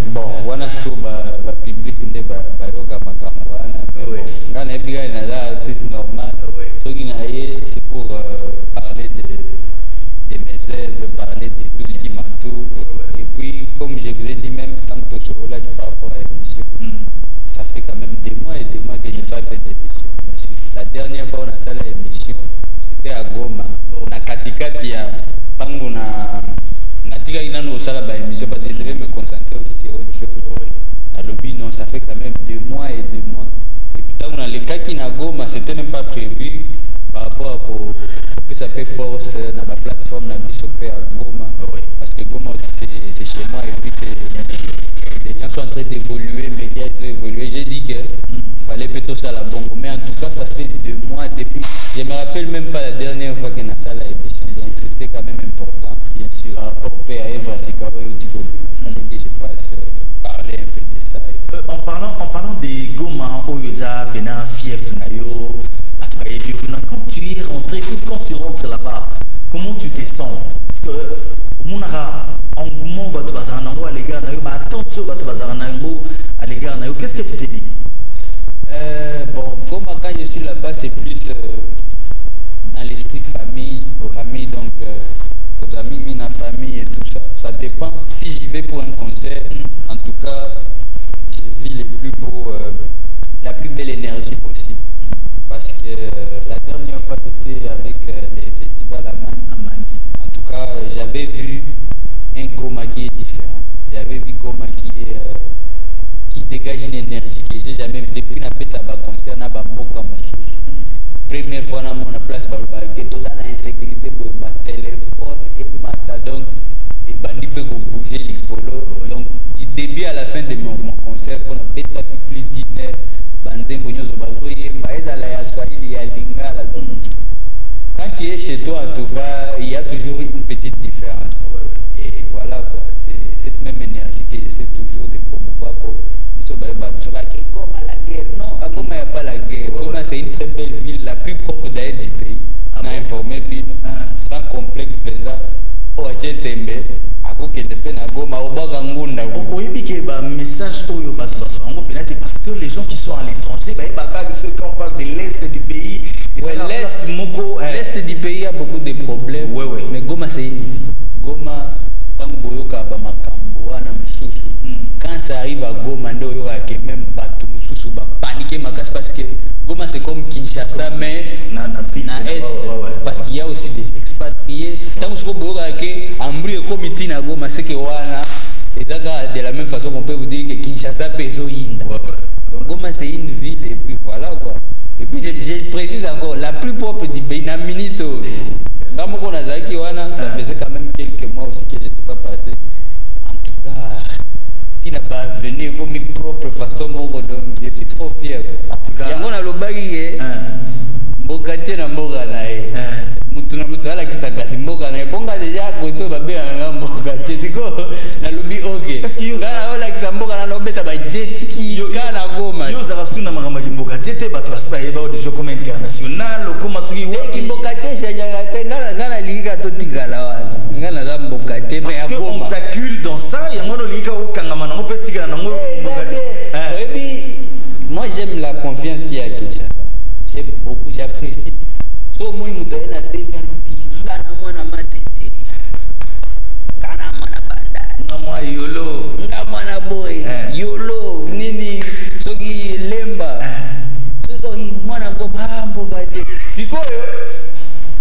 bon wana siko ba public nde ba yoga makambo wana ngana ebiga na la artiste normal so qui na ye c'est pour parler de mes œuvres, parler de tout ce qui m'entoure et puis comme je vous ai dit même tant que ce là par rapport à l'émission ça fait quand même des mois et des mois que j'ai pas fait d'émission. La dernière fois on a fait l'émission c'était à Goma na katikati ya pango na tika inano au sala ba émission parce que je devais me concentrer aussi sur autre chose. À lobby non ça fait quand même 2 mois et 2 mois et puis dans le cas qui na Goma c'était même pas prévu par rapport à pour que ça fait force dans ma plateforme na bisopé à Goma parce que Goma c'est chez moi et puis c'est les gens sont en train d'évoluer mais ils ont évolué j'ai dit que fallait plutôt ça la bongo mais en tout cas ça fait 2 mois depuis je me rappelle même pas la dernière fois que na sala émission donc c'était quand même important bien sûr par rapport à Eva Sikao et Outiko il fallait que je passe parler un peu de ça en parlant des Goma Oyoza Pena Fief Nayo quand tu es rentré quand tu rentres là-bas comment tu te sens parce que monara engouement batu bazana ngo à l'égard nayo ba attention batu bazana ngo à l'égard nayo qu'est-ce que tu te dis bon Goma quand je suis là-bas c'est plus dans l'esprit famille donc aux amis mina famille et tout ça ça dépend si j'y vais pour un concert en tout cas je vis les plus beaux la plus belle énergie possible parce que la dernière fois c'était avec les festivals à Mani. En tout cas j'avais vu un Goma qui est différent j'avais vu Goma qui dégage une énergie que j'ai jamais vu depuis na beta ba concert na ba mboka mususu première fois na mon place ba que tout dans insécurité pour ba téléphone et mata donc et bandi peut bouger les colos donc du début à la fin de mon concert pour na beta plus d'une heure banzembo nyozo bazoye mbaeza la ya Swahili ya Lingala donc quand tu es chez toi en tout cas il y a toujours une petite différence et voilà quoi c'est cette même énergie que j'essaie toujours de promouvoir pour Goma la guerre non à Goma il n'y a pas la guerre Goma c'est une très belle ville la plus propre d'ailleurs du pays on a informé sans complexe déjà au Adjentembe à Kokende Pena Goma au Bagangunda oui que ba message oyo batu basango penate parce que les gens qui sont à l'étranger ceux qui parle de l'est du pays l'est du pays a beaucoup de problèmes mais Goma c'est une vie Goma tant boyoka ba makambo wana mususu quand ça arrive à Goma ndo yoka que même batu mususu ba paniquer makas parce que Goma c'est comme Kinshasa mais na est parce qu'il y a aussi des expatriés tant que boyoka que ambri comité na Goma c'est que wana ezaka de la même façon qu'on peut vous dire que Kinshasa peso yinda donc Goma c'est une ville et puis voilà quoi et puis je précise encore la plus propre du pays na minito Samoko Nazaki wana ça faisait quand même quelques mois aussi que j'étais pas passé en tout cas qui n'a pas venu comme une propre façon donc je suis trop fier en tout cas yango na lobaki mbokate na mboka nae mutu na mutu ala kisakasi mboka nae ponga déjà koto babe nga mbokate siko na lobi okay est-ce que yo ngana ola kisamboka na lobeta ba jet ski kana Goma yo za suna magamba mbokate te batu basiba yeba o déjà comme international comme siki waki mbokate shajagate ngana liga to tigala wana ngana za mbokate mais à Goma on t'accule dans ça yango no liga o kangama na ngope tigala na ngo mbokate et puis moi j'aime la confiance qu'il y a à Kinshasa j'aime beaucoup j'apprécie so moi mutaye na tenya lobi ngana mwana matete ngana mwana banda ngama yolo ngana mwana boy yolo nini soki lemba siko mwana Goma mbokate sikoyo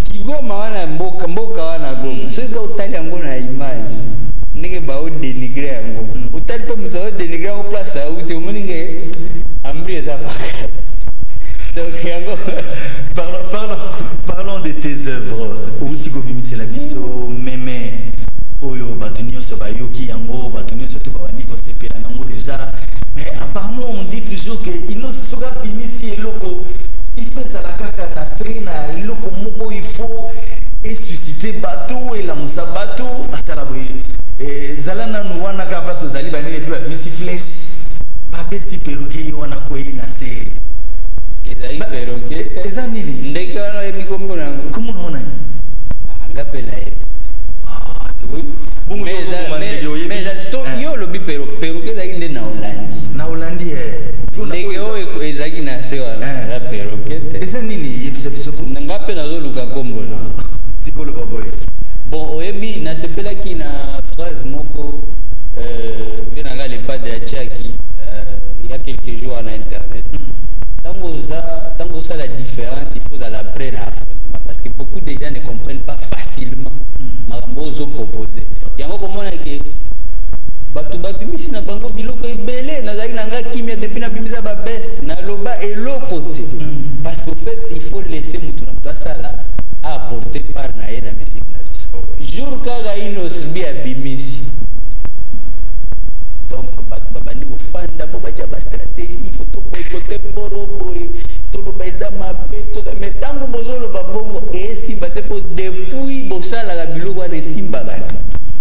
Kigoma wana mboka wana Goma siko utali yango na image nige ba o dénigrer yango utali pe muto o dénigrer en place à où te moninge ambri ça donc yango parlons de tes œuvres Outiko Bimisi la biso meme oyo batunyo so bayoki yango batunyo so to bawandi ko sepela nango déjà mais apparemment on dit toujours que ino soka Bimisi eloko il fait ça la kaka na trina eloko moko il faut et susciter bateau et la musa bateau atala boye zalana no wana ka paso zali banene pe Bimisi flèche babeti perroquet wana ko ina se ezali perroquet eza nini ndeke wana yebi kombo nango comment on a ngapela yebi mais yo lobi perroquet ezalaki nde na Hollandi. Na Hollandi ndenge oyo ezalaki na se wana ya perroquet te. eza nini yebisa biso nga mpe nazoluka kombo na tikoloba boye. bon oyebi nasepelaki na phrase moko mpe nanga lepade ya tiaki il y a quelques jours na internet. Tant ça la différence, il faut aller après l'affrontement parce que beaucoup de gens ne comprennent pas facilement makambo ozo proposer. Yango komona ke batu babimisi na bango biloko ebele nazali nanga kimia depuis na bimisa ba best na loba eloko te parce qu'au fait il faut laisser mutu na mutu asala a apporter part na ye na musique na biso. Jour kaka inos bi abimisi donc babandi kofanda po batia ba stratégie il faut to boycotter boroboy toloba eza mabe mais ntango bozoloba bongo esimba te po depuis bosalaka biloko wana esimbaka te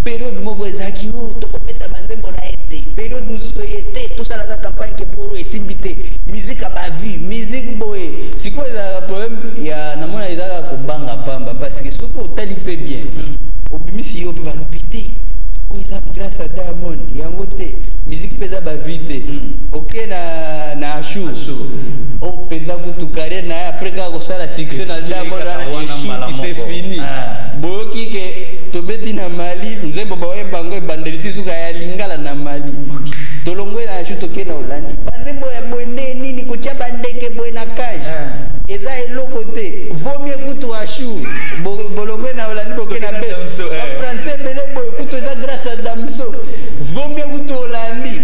période moko ezalaki o tokobeta banzembo na ye te période mosusu ye te tosalaka campagne ke boro esimbi te musique ya bavi musique boye sikoyo ezalaka problème ya namona ezalaka kobanga pamba parce que soki otali mpe bien obimisi yo mpe balobi te oyo eza grâce à Diamond yango te musique mpe eza bavi te oke na ashu o penza kutu carrière na ye après kaka kosala succès na Diamond wana esuki c'est fini boyoki ke tobeti na Mali nzembo baoyeba yango ebandeli ti suka ya lingala na Mali tolongwe na ashu toke na Hollandi banzembo ya boye nde nini kotia bandeke boye na cage eza eloko te vomie kutu ashu bolongwe na Hollandi boke na best français ebele boye kutu eza grâce à Damso vomie kutu Hollandi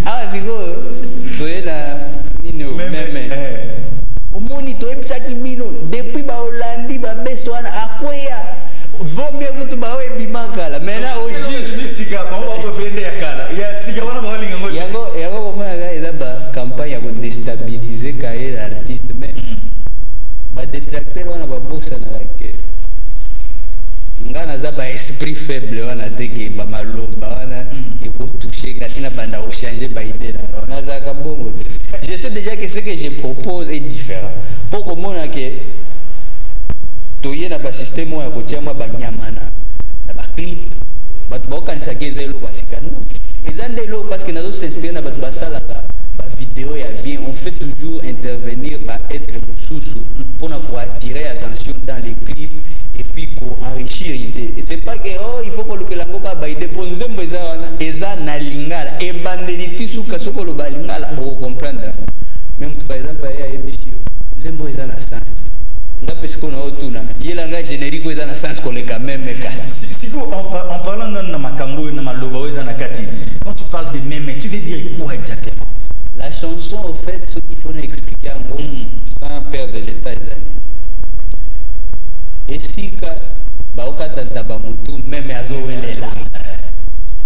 awa sikoyo toye na nini meme omoni toyebisaki bino depuis ba Hollandi ba best wana akweya vomie kutu baoyo ebimakala maintenant au juste yango komonaka eza bacampagne ya kodestabilize carrière artiste mais badetracteur wana babosanaka ke nga naza baesprit faible wana te ke bamaloba wana ekotouche nga tina banda kochange baide na nazalaka bongo je sais déjà que ce que je propose est différent po komona ke toye na basystème oyo ya kotia mwa banyama na baclip bato baokanisaki eza eloko ya sika no eza nde eloko parce que nazosinspire na bato basalaka bavideo ya bien on fait toujours intervenir baêtre mosusu mpona koattirer attention dans les clips et puis koenrichir idée et c'est pas que oh il faut kolukela yango kaka baide mpo nzembo eza wana eza na lingala ebandeli ti suka soki oloba lingala okocomprendre yango mais motu par exemple aye ayebisi yo nzembo eza na sens nga mpe sikoyo na otuna yelanga générique eza na sens koleka meme kasi sikoyo en parlant na makambo na maloba oyo eza na kati quand tu parles de meme tu veux dire quoi exactement la chanson au fait ce qu'il faut expliquer yango sans perdre l'état ezali esika baokatanta bamutu meme azowelela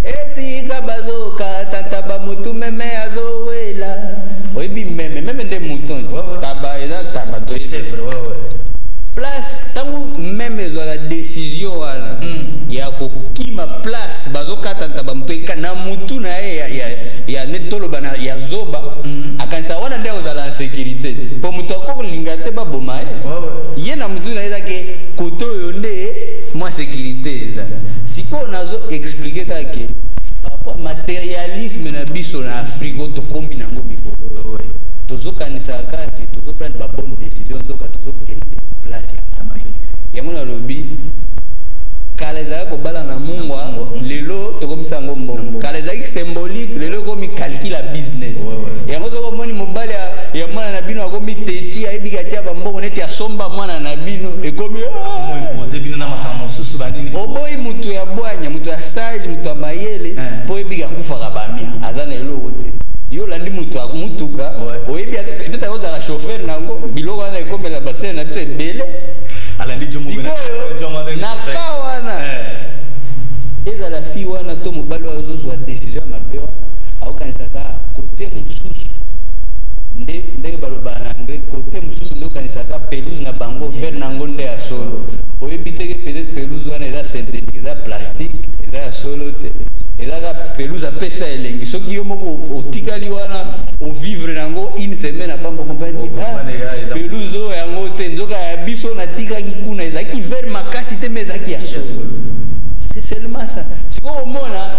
esika bazokatanta bamutu meme azowela oyebi meme nde muton taba eza taba to place ntango meme ezwaka décision wana ya kokima place bazokatanta bamutu eka na mutu na ye ya netoloba ya zoba akanisa wana nde ozala en sécurité mpo mutu akokolinga te baboma ye na mutu na ezake kote oyo nde mwa sécurité eza sikoyo nazo expliquer kake par rapport matérialisme na biso na Afrique oyo tokomi nango mikolo tozokanisaka kaka tozoprendre babonne décision zoka tozokende place ya mabe yango nalobi kala ezalaki kobala na mungwa lelo tokomisa yango mbongo kala ezalaki symbolique lelo ekomi calcul ya business yango soki omoni mobali ya mwana na bino akomi teti ayebika tia bambongo neti asomba mwana na bino ekomi oboyi mutu ya bwanya mutu ya sage mutu ya mayele mpo oyebika akufaka bamia aza na eloko te yo olandi mutu akumutuka oyebi peut-être akozala chauffeur nango biloko wana ekomela basele na biso ebele sikoyo na ka wana ezala fi wana to mobali oyo azozwa décision ya mabe wana aokanisaka kote mosusu ndenge balobaka na anglais kote mosusu nde okanisaka pelouse na bango vere nango nde ya solo oyebi teke peut-être pelouse wana eza synthétique eza plastique eza ya solo te ezaka pelouse apesa elengi soki yo moko otikali wana ovivre nango une semaine apamba comprendre pelouse oyo yango te nzoka ya biso natikaki kuna ezalaki vere makasi te me ezalaki ya solo c'est seulement ça sikoyo omona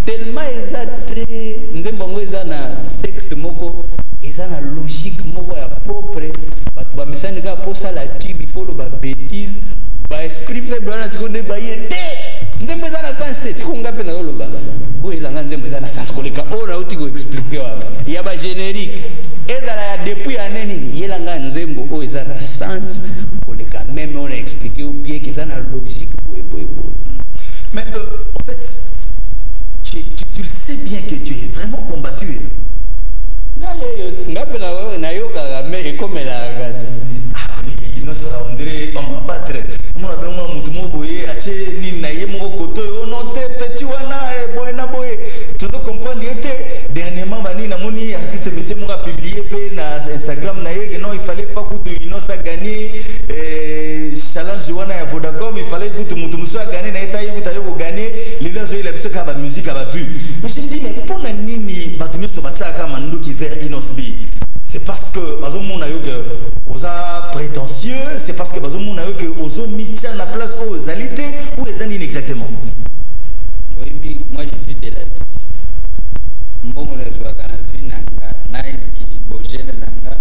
tellement eza très nzembo ngo eza na texte moko eza na logique moko ya propre bato bamesani kaka posala tube ifolo babétise baesprit faible wana siko nde baye te nzembo eza na sens te siko nga mpe nazoloba boyelanga nzembo eza na sens koleka oyo nauti koexplike wana ya bagénérique ezala ya depuis ane nini yelanga nzembo oyo eza na sens koleka meme on a expliqué ou bien qu'eza na logique boye. Mais en fait, tu le sais bien que tu es vraiment combattu. Na yoka mais ekomelaka te. Ah oui, non ça on dirait on va battre. Moi ben moi mutu mo boye ache ni na ye mo koto yo non te petit wana e boye na boye. Tu dois comprendre que dernièrement bani na moni artiste monsieur mo a publié pe na Instagram na ye non il fallait pas que Inosa gagner challenge wana ya Vodacom il fallait que mutu muso a gagner na eta yuta yo gagner les gens ils ont ka ba musique a ba vu. Mais je me dis mais pour na nini batumio so bachaka mandu qui vers Inosbi. C'est parce que bazomona yo que oza prétentieux, c'est parce que bazomona yo que ozo mitia na place aux alité ou les anines exactement. Oui, moi je vis de la musique. Mbongo la joie kana vie nanga na ki bojele nanga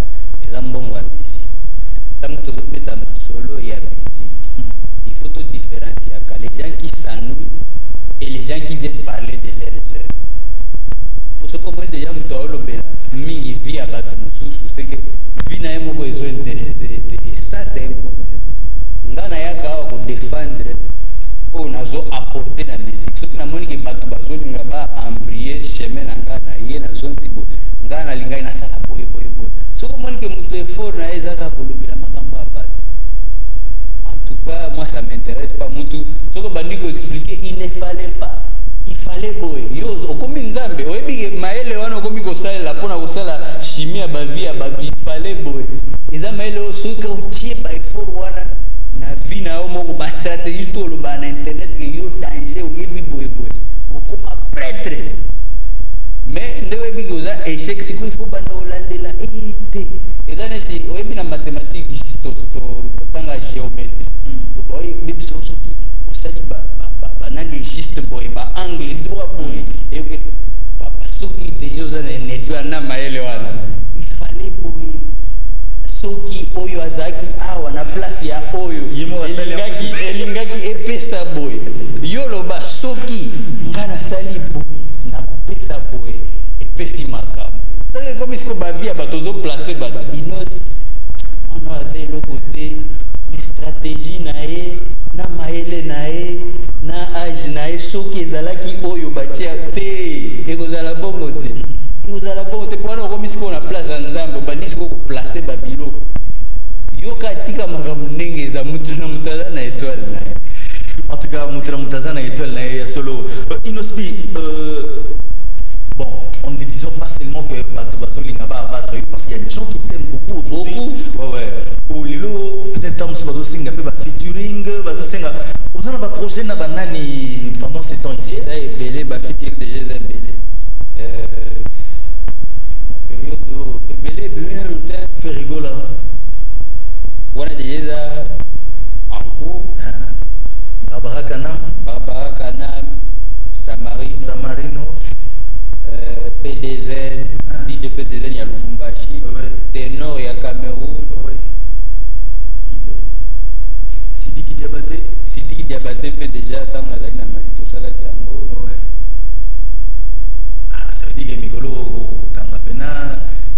eza mbongo ya musique. Tango tozo beta masolo ya musique, il faut tout différencier les gens qui s'ennuient et les gens qui viennent parler de leurs œuvres. Pour ce comment déjà mutolo bela mingi vie à bato mususu c'est que vie na yemo ko ezo intéressé et ça c'est un problème. Ngana yaka ko défendre o nazo apporter la musique. Ce qui na moni ke bato bazoli ngaba embryer chemin nanga na ye na zone tibo. Ngana linga ina sala boye. Ce que moni ke mutu effort na ezaka ko lobela makambo ya bato. En tout cas, moi ça m'intéresse pas mutu. Ce que bandi ko expliquer, il ne fallait pas. Il fallait boy. Yo, okomi nzambe. Oyebi maele wana okomi ko sala pona ko sala chimie ba vie ya bato. Il fallait boy. Eza maele o soka otie ba effort wana na vie na omo ba stratégie to lo ba na internet ke yo danger oyebi boy. Okoma prêtre. Mais ndewe bi goza échec siko il faut banda olandela ete. Eza neti oyebi na mathématiques to tanga géométrie. Oyebi biso soki osali banani juste boy ba angle droit boy et que papa soki déjà za na énergie na maele wana il fallait boy soki oyo azaki awa na place ya oyo elingaki epesa boy yo loba soki ngana sali boy na kopesa boy epesi makambo soki comme isko ba via bato zo placer bato inos on a zé le côté mais stratégie na ye na maele na ye na age na ye soki ezalaki oyo batia te ekozala bongo te mpona okomi sikoyo na place ya nzambe obandi sikoyo koplace babiloko yoka tika makambo ndenge eza mutu na mutu aza na étoile na ye. En tout cas mutu na mutu aza na étoile na ye solo Inosbi bon on ne disons pas seulement que bato bazolinga ba abattre parce qu'il y a des gens qui t'aiment beaucoup aujourd'hui. Ouais ou lilo peut-être tant musu bazosinga pe ba featuring bazosinga ozana ba projet na banani pendant ces temps ici eza ebele ba featuring déjà eza ebele période ebele bimina longtemps fait rigoler wana déjà en cours Barbara Kanam Samarino PDZ DJ PDZ ya Lubumbashi Ténor ya Cameroun Sidiki Diabaté pe déjà tant na la Mali to sala ki yango ça veut dire que Mikolo kanga pena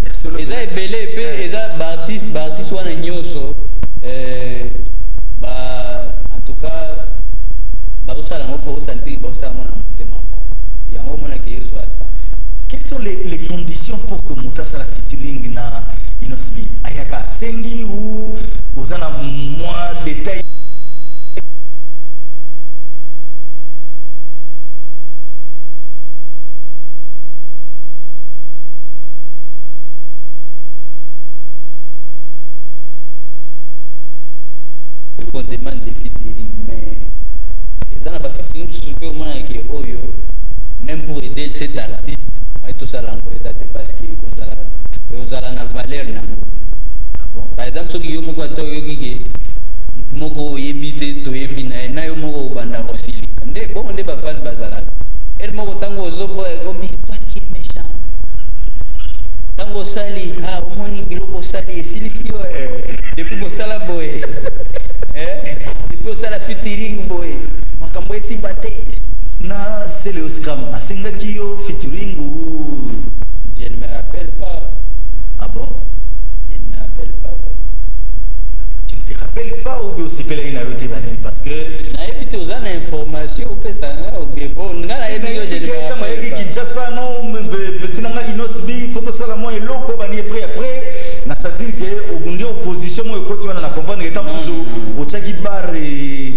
ya solo eza ebele pe eza Baptiste wana nyoso en tout cas bazosala yango mpo osanti bazosala yango na motema yango omonaki ezwa ata. Quelles sont les conditions pour que Moutassa la featuring na Inosbi ayaka sengi ou vous en avez moins de détails? On demande des featuring mais dans la featuring je peux au moins que oyo même pour aider cet artiste moi tout ça lango ezate parce que kozala na valeur nango. Par exemple soki yo moko ato yo kike moko yebite to yebi na yo moko banda kosilika nde bon nde ba fan bazala et appelle moko tango ozoboya comme toi tu es méchant. Tango sali omoni biloko sali esilisi yo depuis bosala boye. Depuis osala featuring boye. Makambo esimba te. Na Sele Oscram asengaki yo featuring ou Je ne me rappelle pas. Ah bon? Je ne me rappelle pas. Tu ne te rappelles pas ou bien aussi pele ina yote banani parce que na ebite ozana information opesanga ou bien bon ngala ebi yo je ne me rappelle pas. Kinshasa non betinanga inosbi photo sala moi eloko bani après na c'est-à-dire que ogundi opposition moi ekoti wana na comprendre que tant musuzu ochaki bar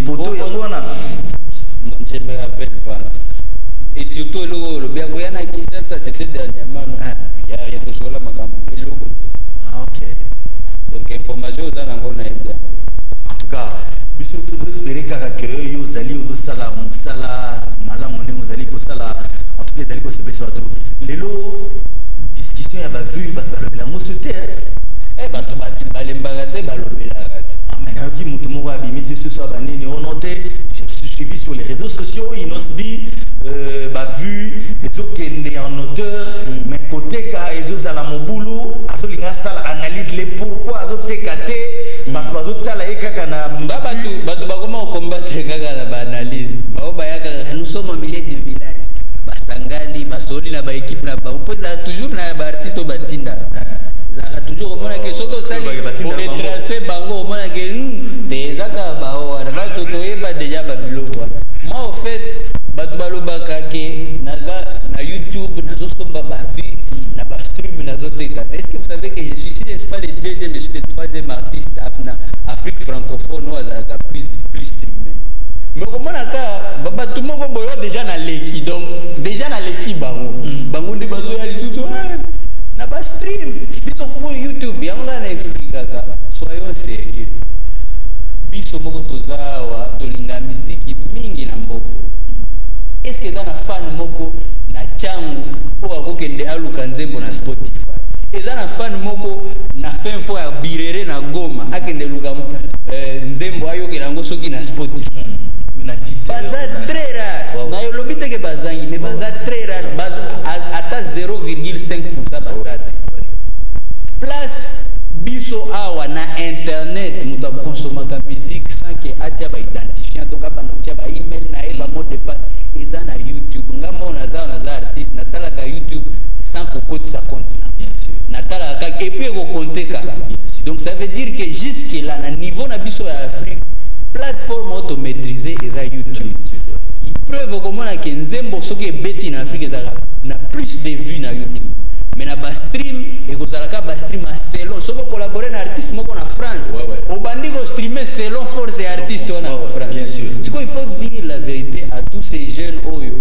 poto ya wana. Non, je ne me rappelle pas. Et surtout, le bien ça c'était dernièrement. Il n'y a rien de cela, madame. Ah, ok. Donc, information, dans la bonne idée. En tout cas, je suis toujours espéré que vous allez au sala, malam, vous allez au sala. En tout cas, vous allez au CPC. Les lots, discussion, il y a vu, il y a eh bah tu vas l'embarrater, bah je suis suivi sur les réseaux sociaux, Inosbi, vu les autres qui en auteur, mais côté ka ils ont la mobulu, azolinga sala analyse les pourquoi azote kate, batu azotala ekaka na batu bakoma combattre kaka na analyse. Nous sommes au milieu du village. Basangani, basoli na ba équipe na ba toujours na ba artiste au batinda. Zaka toujours au moins que soko sali pour retracer bango au moins que des zaka bao na ba totoyeba déjà babiloko. Moi au fait batu balobaka ke naza na YouTube nazo somba ba vie na ba stream nazo teka. Est-ce que vous savez que je suis ici, je suis pas le deuxième, je suis le troisième artiste Afrique francophone ou azaka plus streamé. Mais comment naka baba tout le monde boyo déjà na leki donc déjà na leki bango ndi bazo ya lisusu na ba stream biso ko YouTube yango na expliquer soyons sérieux biso moko tozawa tolinga muziki mingi na mboko est-ce que na fan moko na changu po akokende aluka nzembo na Spotify eza na fan moko na fin fo ya birere na Goma akende luka nzembo ayokela ngo soki na Spotify baza très rare na yolobi teke bazangi mais baza très rare ata 0,5% baza te place biso awa na internet muta consomaka musique sans que atia ba identifiant to kaba na tia ba email na eba mot de passe eza na YouTube ngamo naza artiste natala ka YouTube sans kokoti sa compte bien sûr natala ka et puis ko compter ka donc ça veut dire que jusque là na niveau na biso ya Afrique plateforme auto-maîtrisée et YouTube. Ils preuve comment que nzembo soki beti en Afrique na plus de vues na YouTube. Mais na ba stream et ko zalaka ba stream à selon soko collaborer na artiste moko na France. Au bandi ko streamer selon force et artiste na France. Bien sûr. C'est quoi il faut dire la vérité à tous ces jeunes oyo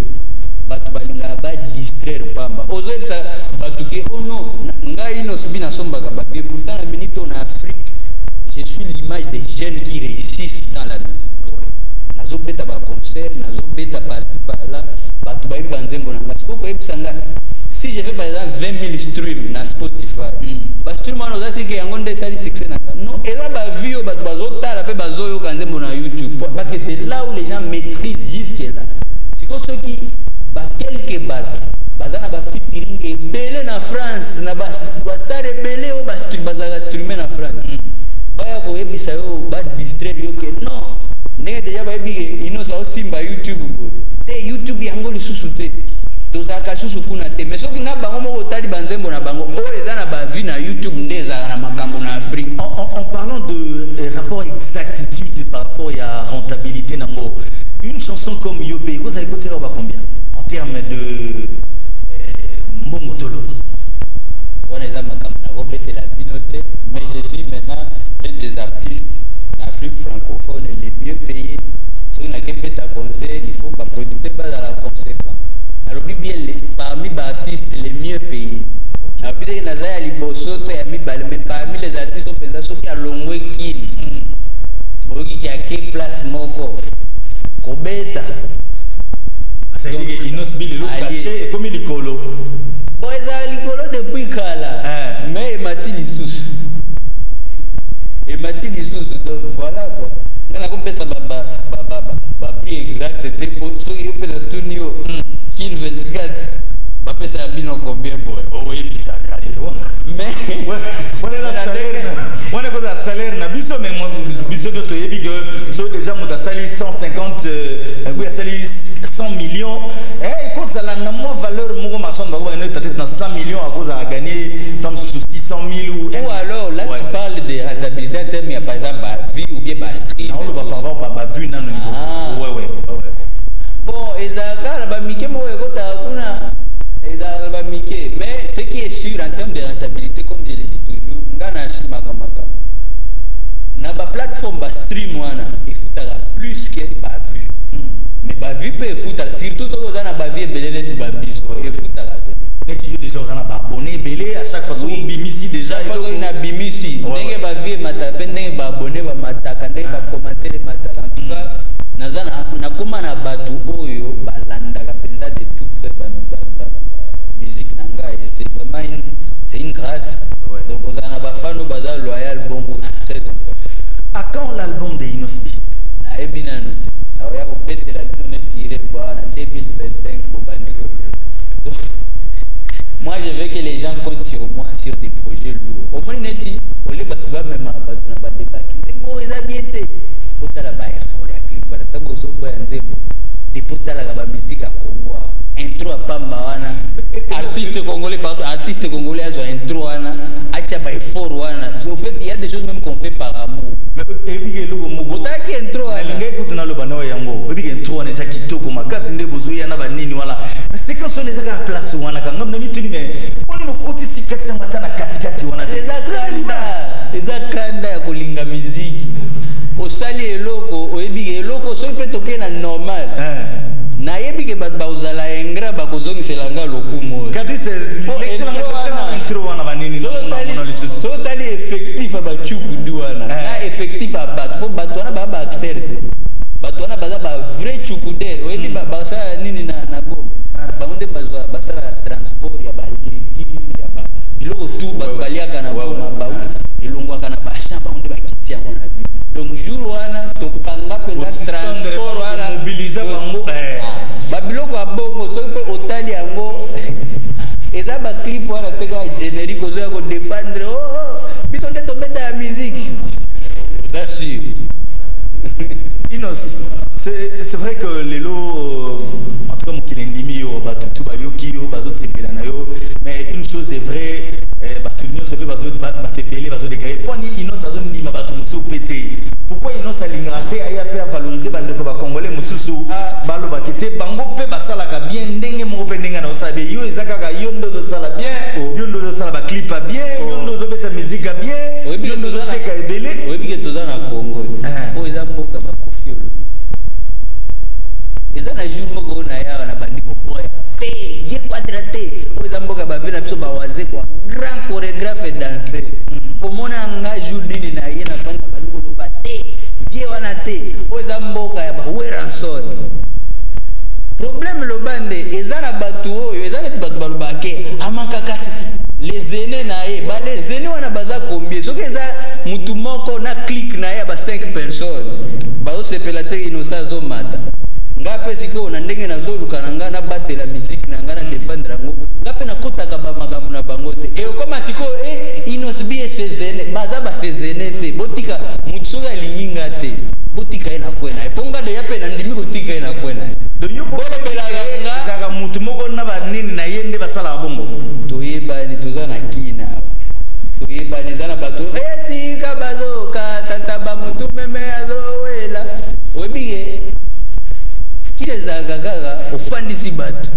batu balinga ba distraire pamba. Ozo ça batu ke oh non ngai no sibi na sombaka ba pourtant na minute en Afrique je suis l'image des jeunes qui réussissent dans la musique. Nazo beta ba concert, nazo beta parti par là, batu ba banzembo na ngasiko ko ebisanga. Si je fais par exemple 20 000 streams na Spotify, ba stream wana oza que yango nde sali succès na nga. Non, eza ba view batu bazo tala pe bazo yo kanzembo na YouTube parce que c'est là où les gens maîtrisent jusque là. Siko ceux qui ba quelques batu bazana ba featuring ebele na France na ba star ebele o ba streamer na France. Baya ko ebisa yo ba distraire yo ke non ndenge deja ba ebi inosa osimba YouTube boy te YouTube yango lisusu te tozaka susu kuna te mais soki na bango moko tali banzembo na bango o eza na ba vie na YouTube nde ezaka na makambo na Afrique. En parlant de rapport exactitude par rapport à rentabilité nango, une chanson comme Yopé vous allez cotiser ba combien en termes de mbongo tolo wana eza makambo na ko bete la binote mais je suis maintenant l'un des artistes en Afrique francophone les mieux payés. Si on a fait un concert, il faut que les producteurs soient dans la conséquence. Alors, bien, parmi les artistes les mieux payés, après, il y a les bossos, mais parmi les artistes, on peut ceux qui ont longué kill, qui a quelle place moko, Kobeta. C'est-à-dire qu'ils n'ont pas le caché comme les colos. Bon, ils ont les colos depuis Kala, mais ils m'ont dit les sous. Et Mati dit sous, donc voilà quoi. On a compris ça, prix exact, ceux qui ont fait le tournoi, qui veut 24 bapesa bino combien boy oyebisanga mais on est quoi salaire na biso mais biso to yebi que so déjà mon sali 150 oui sali 100 millions et cause la na mo valeur mo maçon ba ouais peut-être na 100 millions à cause à gagner comme sur 600 000 ou alors là tu parles de rentabilité en termes par exemple ba vie ou bien ba stream non on va pas avoir ba vue na niveau ouais bon ezaka ba mike mo ekota kuna ezaka ba mike mais ce qui est sûr en termes de rentabilité comme je le dis toujours ngana shimaka maka na ba plateforme ba stream wana efutaka plus que ba vue mais ba vue peut efutaka surtout soki oza na ba vie ebele neti ba biso efutaka neti yo déjà oza na ba abonné ebele à chaque fois so bimisi déjà il na bimisi ndenge ba vie mataka pe ndenge ba abonné ba mataka ndenge ba commentaire mataka en tout cas naza nakoma na bato oyo balandaka mpenza de tout près ba musique na ngai c'est vraiment c'est une grâce donc oza na bafano baza loyal bongo très important. À quand l'album de Inospi? nayebi nanu te naoya kobetela bino netire bwana 2025 bobandi donc moi je veux que les gens comptent sur moi sur des projets lourds omoni neti oli bato bamemaka bato na badebaki ndenge oyo eza bien te otala baeffort ya clip wana ntango ozoboya nzembo depo otalaka bamusike ya congo intro ya pamba wana artiste congolais azwa intro wana atia baeffort wana au fait il y a des choses même qu'on fait par amour ebike eloko moko otaki intro wana nalingai kutu naloba nayo yango ebike intro wana eza kitoko makasi nde bozoya na banini wana mais séquence wana ezaka na place wana kanga mna mituni mais oni nokotisi kati yango ata na katikati wana eza kanda ya kolinga miziki osali eloko oyebike eloko soki mpe tokei na normal nayebi ke bato bakozala engra bakozongisela nga lokumu so otali effectif ya bacukudu wana na effectif ya bato mpo bato wana baa baacteur te bato wana baza bavrai cukudere oyebi basala nini na goma bango nde basala transport ya balegime ya biloko tu bato baliaka na goma elongwaka na bachamp bango nde bakiti yango na vie donc jour wana tokanga mpenza transport wana babiloko ya bongo soki mpe otali yango eza baclip wana te kaka générique ozoya kodefendre biso nde tobeta ya musique oza sûr Inos, c'est vrai que les lots, en tout cas, mokili ndimi yo, batutu bayoki yo, bazo sepela na yo, mais une chose est vraie, batu nyo se fait bazo batebele, bazo décaler. Pourquoi ni Inos azo ndima batu musu pété? Pourquoi Inos alingate aya pe a valoriser bande ko ba congolais mususu balo bakete bango pe basala ka bien ndenge mo pe ndenge na osala bien yo ezaka ka yo ndo sala bien, yo ndo sala ba clip bien, yo ndo zo beta musique bien, yo ndo zo teka ebele. Oyebi ke toza na Congo. O eza mboka ba kofiolo. Eza na jour moko na ya na bandi ko boya. Te, bien quadraté. O eza mboka ba vena biso ba waze kwa grand chorégraphe et danseur. Pomona nga jour dini na ye na fanda ba luko loba te. Vie wana te. O eza mboka ya ba Weranson. Problème lobande eza na batu oyo eza net batu balobake amaka kasi les aînés na ye ba les aînés wana baza combien soki eza mutu moko na click na ye ba 5 personnes bazo sepela te Innocent zo mata ngape siko na ndenge nazoluka na nga na batela musique na nga na défendre ngo ngape na kotaka ba makambo na bango te e koma siko Innocent bi ses aînés baza ba ses aînés te botika mutu soki alinginga te botika ye na kwena eponga de yape na ndimi kotika ye na kwena ezaka mutu moko na banini na ye nde basala bongo toyebani toza na kina toyebani eza na bato esika bazokata bamutu meme azowela oyebike kila ezalaka kaka ofandisi bato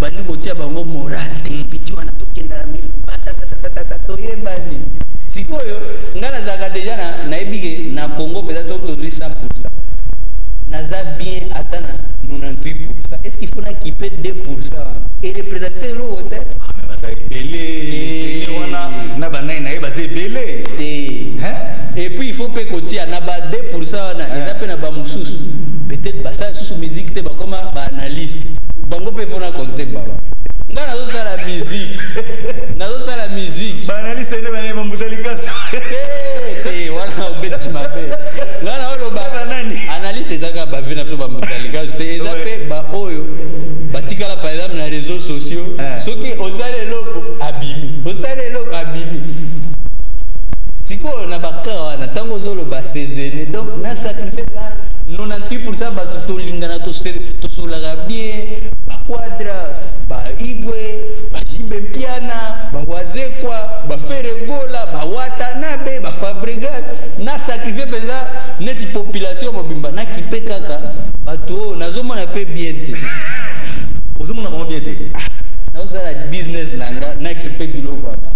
bandi kotia bango moral te piti wana tokenda na mibatatata toyebani sikoyo nga nazalaka deja nayebike na Congo mpenza tozwi 100%. Naza bien ata na 98%. Est-ce qu'il faut na kipe 2% et représenter le hôtel? Ah mais baza belé. C'est wana na banai na baza belé. Et puis il faut pe kotia na ba 2% wana eza pe na ba mususu. Peut-être basa susu musique te ba koma ba analyste. Bango pe fona compter ba. Nga nazo sala musique. Nazo sala musique. Ba analyste ne bana ba mbuzalikasi. Wana obeti mabe. Nga na olo ba analyste ezaka ba vena pe ba mbuzalikasi te eza pe ba oyo batikala par exemple na réseaux sociaux ce qui osale loko abimi osale loko abimi siko na bakara na tango zolo ba sezene donc na sacrifice là 98% ba tolingana to solara bien ba quadra ba igwe ba jibe piana ba wazekwa ba feregola ba watanabe ba fabrigat na sacrifice beza neti population mobimba na kipe kaka bato nazomona pe bien te ozomona mo bien te na osala business nanga na kipe biloko ata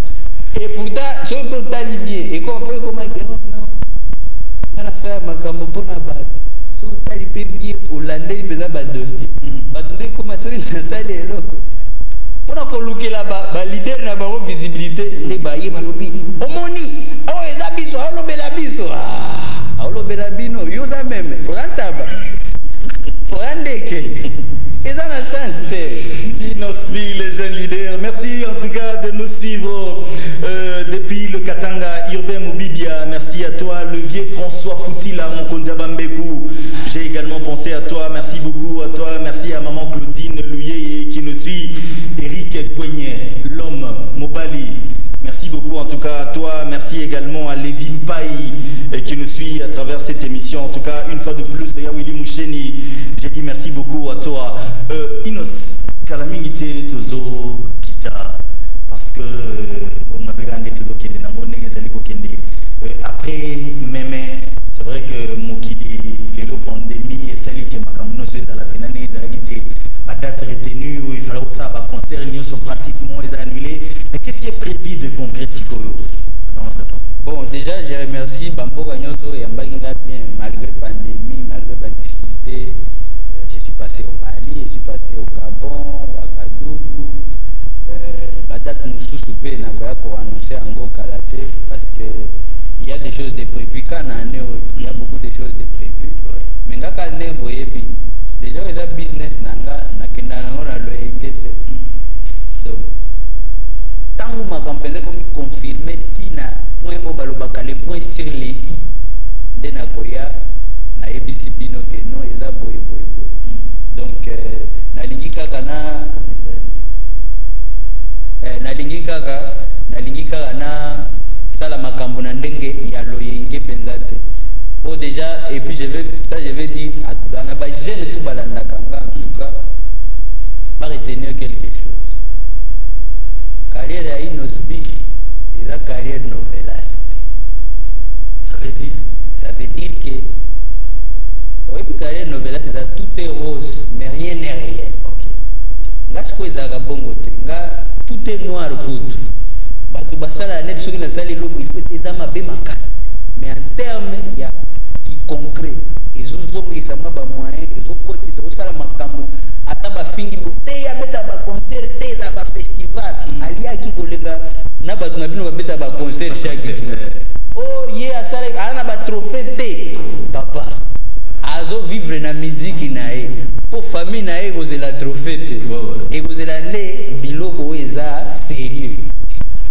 et pourtant so to tali bien et comme non ngana sa makambo pona bato so tali pe bien olandeli beza ba dossier bato nde comme so na sali eloko pona ko lukela ba leader na ba visibilité le ba ye balobi omoni awo eza biso alobela biso alobela bino yo za meme olantaba olandeke eza na sens te Inosbi, les jeunes leaders. Merci en tout cas de nous suivre depuis le Katanga urbain Moubibia. Merci à toi, le vieux François Foutila, mon Kondiabambekou. J'ai également pensé à toi. Merci beaucoup à toi. Merci à maman Claudine Louye qui nous suit. Eric Gouignet, l'homme Mobali. Merci beaucoup en tout cas à toi. Merci également à Lévi Mpaï qui nous suit à travers cette émission. En tout cas, une fois de plus, Yawili Moucheni, j'ai dit merci beaucoup à toi. Inos, Kalamingite Tozo Kita, parce que après Mémé, c'est vrai que Mokili, les pandémie et celle qui m'a à la peine, la date retenue, il fallait que ça va concert, ils sont pratiquement annulés. Mais qu'est-ce qui est prévu de concret dans notre temps? Bon, déjà, je remercie Bambo Gagnoso et Ambaginga bien, malgré la pandémie, malgré la difficulté. Je suis passé au Mali, je suis passé au Gabon, au Ouagadougou. La date nous sous-soupée, n'a pas annoncé en gros Kalaté, parce qu'il y a des choses de prévues. Quand il y a beaucoup de choses de prévues. Mais quand on est déjà, il y a un business, donc, tant que ma campagne comme confirmé, Tina, point au balobaka, les points sur les i. De Nakoya, na ABC Bino, que non, il y a boy. Donc, na lingika kana, na lingika kana, sala makambo na ndenge ya loyenge penzate. Bon, déjà, et puis je vais dire, dans la base, je ne tout balanda kanga, en tout cas, va retenir quelque chose. Carrière à Inosbi, c'est la carrière novelas. Ça veut dire que oui, carrière novelas, tout est rose, mais rien n'est réel. Nga ce que ça bongo te, nga tout est noir tout. Batu basala net soki na sali loko, il faut eza mabe makasi. Mais en termes il y a qui concret, ezo zongi sama ba moyen, ezo koti ça osala makambo, ata ba fingi bote ya beta ba concert, te za ba festival, alia ki kolega na batu na bino ba beta ba concert chaque jour. Oh ye asala ana ba trophée te papa. Azo vivre na musique na e. Pour famille na e kozela trophée te. Et kozela ne biloko eza sérieux.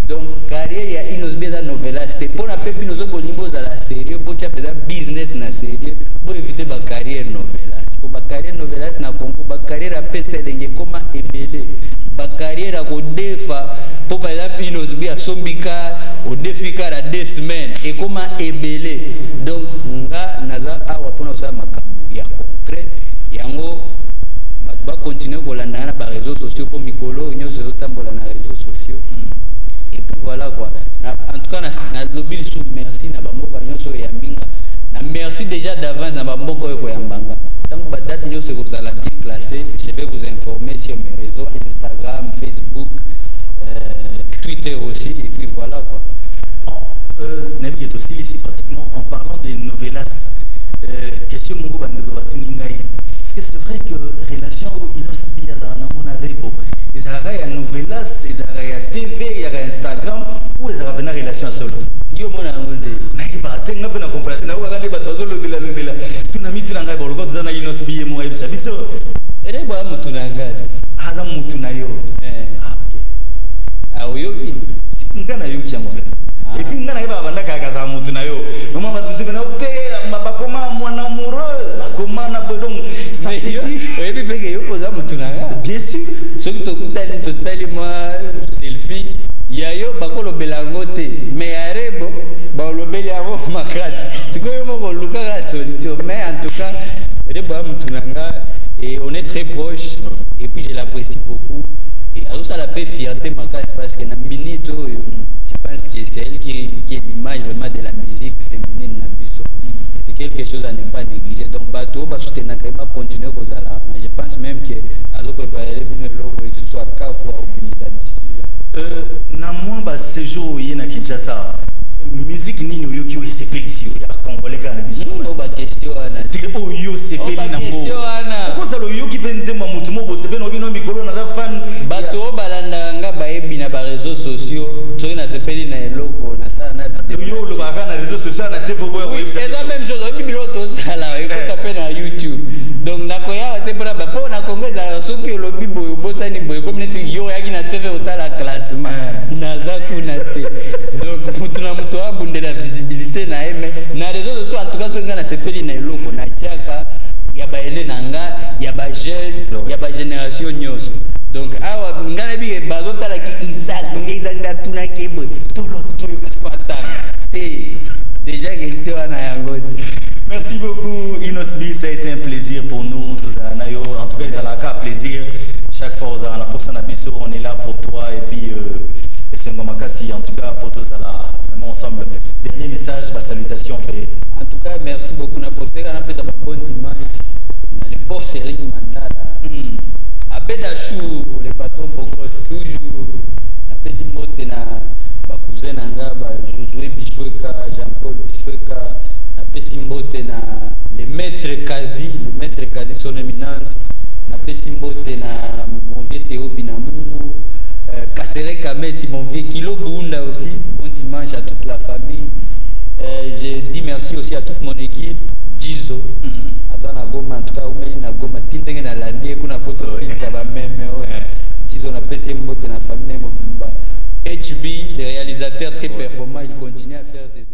Donc carrière ya Inosbi za novelas te pour na pepi nozo bolimbo za la sérieux pour tia pesa business na sérieux pour éviter ba carrière novelas. Pour ba carrière novelas na Congo ba carrière apesa lenge koma ebele. Ba carrière ko defa pour par exemple Inosbi a sombika au défika la 2 semaines et koma ebele. Donc nga naza awa pona sa makambo ya concret yango ba continuer kolanda na ba réseaux sociaux pour mikolo nyozo yotambola na réseaux sociaux. Et puis voilà quoi. En tout cas, na lobby sous merci na bamboka nyoso ya mbinga. Na merci déjà d'avance na bamboka ko ya mbanga. Tant que date nyoso ko za la bien classée, je vais vous informer sur mes réseaux Instagram, Facebook, Twitter aussi et puis voilà quoi. Nabi est aussi ici pratiquement en parlant des novelas. Question Mungo Bandego Batuningai. Est-ce que c'est vrai que relation où Inosbi a dans mon arrebo, ils y a novelas, ils y a TV, il y a Instagram, ou ils y a une relation solo? Yo mon amolde. Mais bah tenga pena comprendre. Na uga ngani bato solo bila. Tsunami tunanga bolo ko zana Inosbi mo ebisa biso. Ere ba mutunanga. Haza mutunayo. Ah ok. Ah oyo ki. Ngana yo kiamo bela. Et puis ngana iba banda kaka za mutunayo. Mama bato msebe na ute mabakoma mwana amoureuse. Bakoma na bodong Ça c'est dit. Oui, mais parce que yo posa mutunanga. Bien sûr. Ce que tu as dit, tu moi selfie. Yayo bakolo belangote. Mais arebo, ba lobeli avo makati. C'est quoi yo luka la solution. Mais en tout cas, rebo mutunanga et on est très proches. Et puis je l'apprécie beaucoup. Et alors ça la paix fierté makati parce que na minute je pense que c'est elle qui est l'image vraiment de la musique féminine na biso. C'est quelque chose à ne pas négliger. Donc bateau ba soutenir quand même continuer aux ala. Je pense même que alors préparer bien le logo ce soit kafu au binisa d'ici. Na moi ba séjour yé na Kinshasa. Musique nini oyoki o sepelisi ya congolais kana biso. No ba question ana. Te oyo sepeli na mbo. Ko ça lo yoki penzema mutu mo bo sepeli no bino mikolo na fan. Bateau balanda nga ba ebi na ba réseaux sociaux. Tu na sepeli na eloko na ça na vidéo. Yo lo ba na réseaux sociaux na te vobo ya website. C'est la même chose. Obi biloto sala e ko taper na YouTube. Donc na koya te bra ba po na Congo za soki lobi boyo bosani boyo comme netu yo yaki na TV au sala classement. Naza kuna te. Donc mutu na mutu abunde la visibilité na eme na réseaux sociaux en tout cas soki na sepeli na eloko na chaka ya ba ene nanga ya ba jeune ya ba génération nyos. Donc awa ngana bi bazo tala ki Isaac da tuna kebo tolo tolo kaspatanga. Déjà que j'étais à Nayangote. Merci beaucoup Inosbi, ça a été un plaisir pour nous tous à Nayo. En tout cas, ils ont un plaisir. Chaque fois aux Arana pour Sanabiso, on est là pour toi et puis c'est Ngomakasi. En tout cas, pour tous à la vraiment ensemble. Dernier message, bah, salutations. En tout cas, merci beaucoup. On a profité qu'on a fait un bon dimanche. On a les beaux séries Mandala. À Bedachou, les patrons Bogos, toujours. On a fait si moté na cousin Nanga, Josué Bichoueka, Jean-Paul Bichoueka. Na pesi mbote na le maître Kazi son éminence. Na pesi mbote na mon vieux Théo Binamungu, Kasere Kamesi, mon vieux Kilo Bunda aussi. Bon dimanche à toute la famille. Je dis merci aussi à toute mon équipe. Jizo, Atana Goma, en tout cas, na Goma, Tindenge na Landie, kuna photo film, ça va même. Jizo na pesi mbote na famille Mobimba. HB, le réalisateur très performant, il continue à faire ses